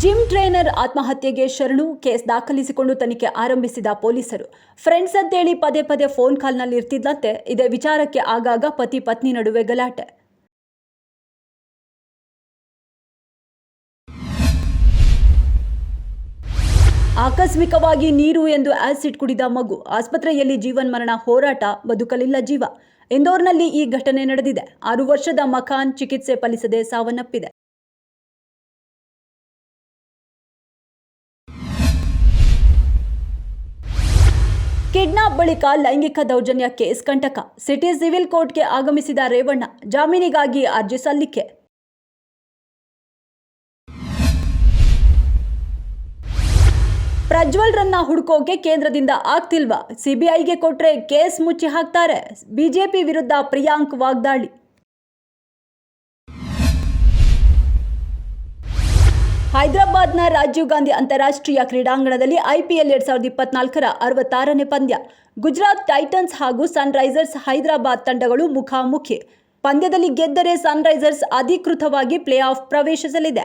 Gym trainer ಆತ್ಮಹತ್ಯೆಗೆ ಶರಣು, case ದಾಖಲಿಸಿಕೊಂಡು ತನಿಖೆ ಆರಂಭಿಸಿದ ಪೊಲೀಸರು. ಫ್ರೆಂಡ್ಸ್ ಅಂತೇಳಿ ಪದೇ ಪದೇ ಫೋನ್ ಕಾಲ್ನಲ್ಲಿ ಇರ್ತಿದ್ದಂತೆ ಇದೇ ವಿಚಾರಕ್ಕೆ ಆಗಾಗ ಪತಿ ಪತ್ನಿ ನಡುವೆ ಗಲಾಟೆ. ಆಕಸ್ಮಿಕವಾಗಿ ನೀರು ಎಂದು ಆಸಿಡ್ ಕುಡಿದ ಮಗು, ಆಸ್ಪತ್ರೆಯಲ್ಲಿ ಜೀವನ್ಮರಣ ಹೋರಾಟ, ಬದುಕಲಿಲ್ಲ ಜೀವ. ಇಂದೋರ್ನಲ್ಲಿ ಈ ಘಟನೆ ನಡೆದಿದೆ. 6 ವರ್ಷದ ಮಖಾನ್ ಚಿಕಿತ್ಸೆ ಫಲಿಸದೆ ಸಾವನ್ನಪ್ಪಿದೆ. ಕಿಡ್ನಾಪ್ ಬಳಿಕ ಲೈಂಗಿಕ ದೌರ್ಜನ್ಯ ಕೇಸ್ ಕಂಟಕ. ಸಿಟಿ ಸಿವಿಲ್ ಕೋರ್ಟ್ಗೆ ಆಗಮಿಸಿದ ರೇವಣ್ಣ, ಜಾಮೀನಿಗಾಗಿ ಅರ್ಜಿ ಸಲ್ಲಿಕೆ. ಪ್ರಜ್ವಲ್ರನ್ನ ಹುಡುಕೋಕೆ ಕೇಂದ್ರದಿಂದ ಆಗ್ತಿಲ್ವಾ? ಸಿಬಿಐಗೆ ಕೊಟ್ರೆ ಕೇಸ್ ಮುಚ್ಚಿ ಹಾಕ್ತಾರೆ. ಬಿಜೆಪಿ ವಿರುದ್ಧ ಪ್ರಿಯಾಂಕ್ ವಾಗ್ದಾಳಿ. ಹೈದರಾಬಾದ್ನ ರಾಜೀವ್ ಗಾಂಧಿ ಅಂತಾರಾಷ್ಟ್ರೀಯ ಕ್ರೀಡಾಂಗಣದಲ್ಲಿ ಐಪಿಎಲ್ 2024ರ 66ನೇ ಪಂದ್ಯ. ಗುಜರಾತ್ ಟೈಟನ್ಸ್ ಹಾಗೂ ಸನ್ರೈಸರ್ಸ್ ಹೈದರಾಬಾದ್ ತಂಡಗಳು ಮುಖಾಮುಖಿ. ಪಂದ್ಯದಲ್ಲಿ ಗೆದ್ದರೆ ಸನ್ರೈಸರ್ಸ್ ಅಧಿಕೃತವಾಗಿ ಪ್ಲೇ ಆಫ್ ಪ್ರವೇಶಿಸಲಿದೆ.